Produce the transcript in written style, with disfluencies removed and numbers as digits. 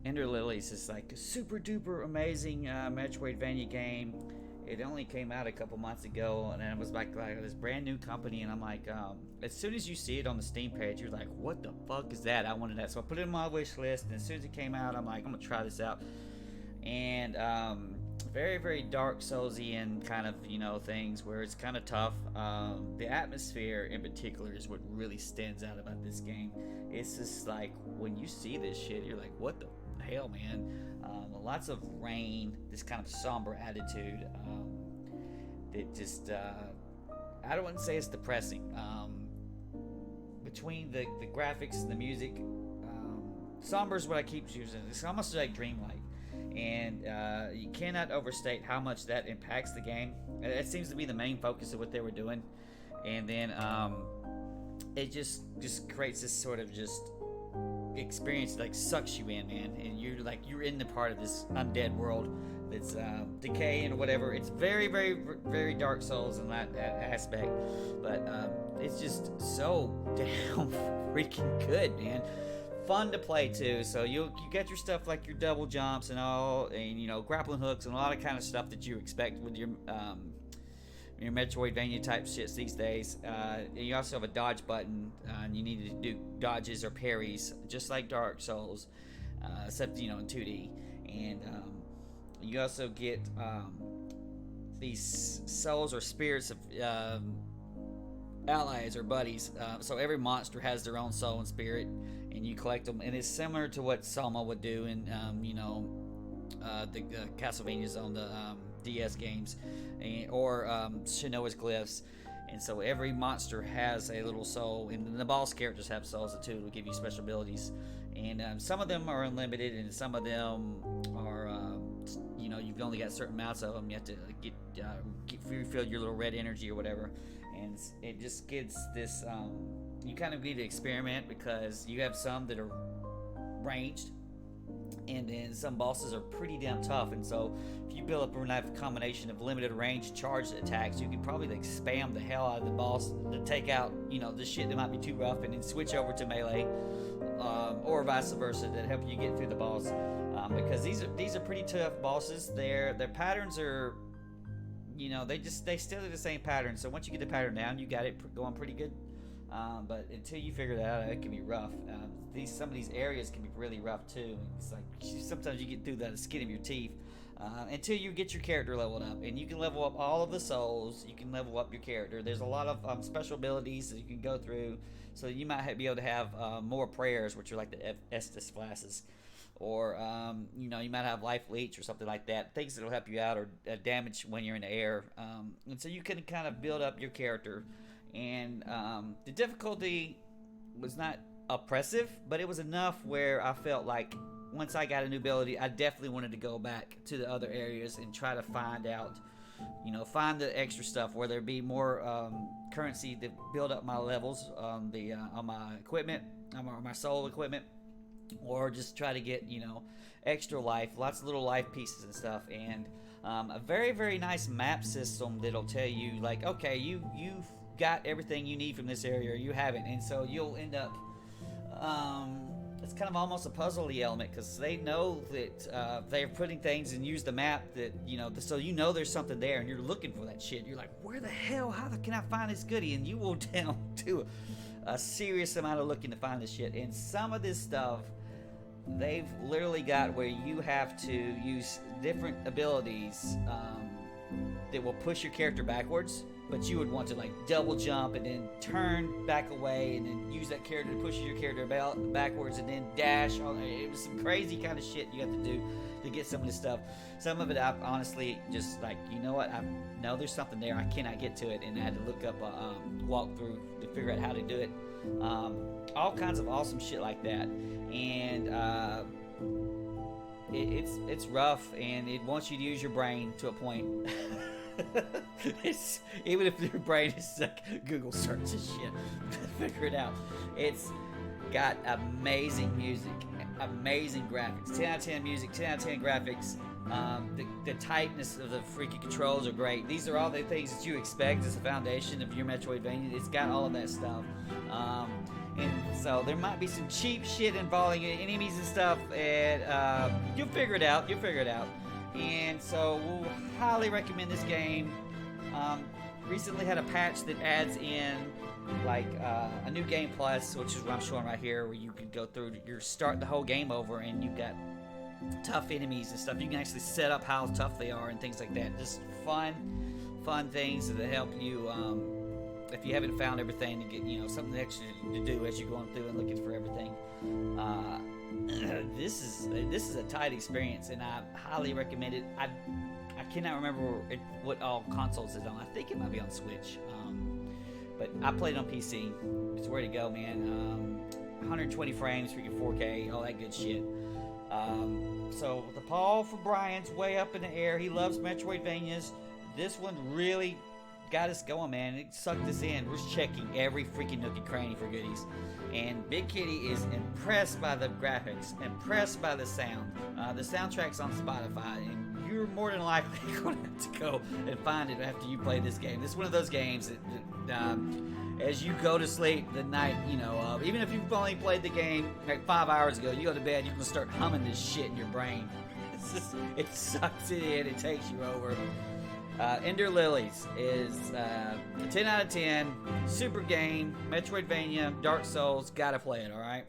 Lilies is like a super duper amazing Metroidvania game. It only came out a couple months ago, and it was like this brand new company. And I'm like, as soon as you see it on the Steam page, you're like, what the fuck is that? I wanted that, so I put it in my wish list. And as soon as it came out, I'm like, I'm gonna try this out. And very very dark Soulsian kind of things where it's kind of tough. The atmosphere in particular is what really stands out about this game. It's just like when you see this shit, you're like, what the hell, man? Lots of rain, this kind of somber attitude. That just I don't want to say it's depressing. Between the graphics and the music, somber is what I keep using. It's almost like dreamlike, and you cannot overstate how much that impacts the game. It seems to be the main focus of what they were doing, and then it just creates this sort of just experience that like sucks you in, man, and you're in the part of this undead world that's decaying or whatever. It's very very very Dark Souls in that aspect, but it's just so damn freaking good, man. Fun to play too. So you get your stuff like your double jumps and all, and grappling hooks and a lot of kind of stuff that you expect with your Metroidvania type shits these days. You also have a dodge button, and you need to do dodges or parries, just like Dark Souls, except in 2D. And you also get these souls or spirits of allies or buddies. So every monster has their own soul and spirit, and you collect them. And it's similar to what Soma would do in the Castlevanias on the DS games, or Shinoa's glyphs. And so every monster has a little soul, and the boss characters have souls too to give you special abilities. And some of them are unlimited, and some of them are you've only got certain amounts of them. You have to get refill your little red energy or whatever. And it just gets this you kind of need to experiment, because you have some that are ranged, and then some bosses are pretty damn tough. And so if you build up a nice combination of limited range charged attacks, you can probably like spam the hell out of the boss to take out the shit that might be too rough, and then switch over to melee, or vice versa, to help you get through the boss, because these are pretty tough bosses. Their patterns are they still do the same pattern. So once you get the pattern down, you got it going pretty good. But until you figure that out, it can be rough. Some of these areas can be really rough too. It's like sometimes you get through the skin of your teeth, until you get your character leveled up, and you can level up all of the souls. You can level up your character. There's a lot of special abilities that you can go through, so you might be able to have more prayers, which are like the Estus flashes, or you might have life leech or something like that. Things that'll help you out, or damage when you're in the air, and so you can kind of build up your character. And the difficulty was not oppressive, but it was enough where I felt like once I got a new ability, I definitely wanted to go back to the other areas and try to find out, find the extra stuff, where there be more currency to build up my levels on my equipment, on my soul equipment, or just try to get extra life, lots of little life pieces and stuff. And a very very nice map system that'll tell you like, okay, you've got everything you need from this area, or you haven't, and so you'll end up it's kind of almost a puzzly element, because they know that they're putting things and use the map that so there's something there, and you're looking for that shit. You're like, where the hell, how can I find this goodie? And you will down to a serious amount of looking to find this shit. And some of this stuff they've literally got where you have to use different abilities that will push your character backwards, but you would want to like double jump and then turn back away, and then use that character to push your character backwards, and then dash. It was some crazy kind of shit you have to do to get some of this stuff. Some of it I've honestly just like, I know there's something there, I cannot get to it, and I had to look up a walkthrough to figure out how to do it. All kinds of awesome shit like that. And it's rough, and it wants you to use your brain to a point. Even if your brain is like Google searches shit to figure it out. It's got amazing music, amazing graphics, 10 out of 10 music, 10 out of 10 graphics. The tightness of the freaking controls are great. These are all the things that you expect as a foundation of your Metroidvania. It's got all of that stuff. And so there might be some cheap shit involving enemies and stuff, and you'll figure it out. You'll figure it out. And so we'll highly recommend this game. Recently had a patch that adds in like a new game plus, which is what I'm showing right here, where you can go through, you start the whole game over, and you've got tough enemies and stuff. You can actually set up how tough they are and things like that. Just fun things that help you. If you haven't found everything, to get something extra to do as you're going through and looking for everything. This is a tight experience, and I highly recommend it. I cannot remember what all consoles it's on. I think it might be on Switch, but I played it on PC. It's where to go, man. 120 frames, freaking 4K, all that good shit. So the ball for Brian's way up in the air. He loves Metroidvanias. This one really got us going, man. It sucked us in. We're checking every freaking nook and cranny for goodies. And Big Kitty is impressed by the graphics, impressed by the sound. The soundtrack's on Spotify, and you're more than likely going to have to go and find it after you play this game. This is one of those games that as you go to sleep the night, even if you've only played the game like 5 hours ago, you go to bed, you're going to start humming this shit in your brain. It sucks it in, it takes you over. Ender Lilies is a 10 out of 10, super game, Metroidvania, Dark Souls, gotta play it, alright?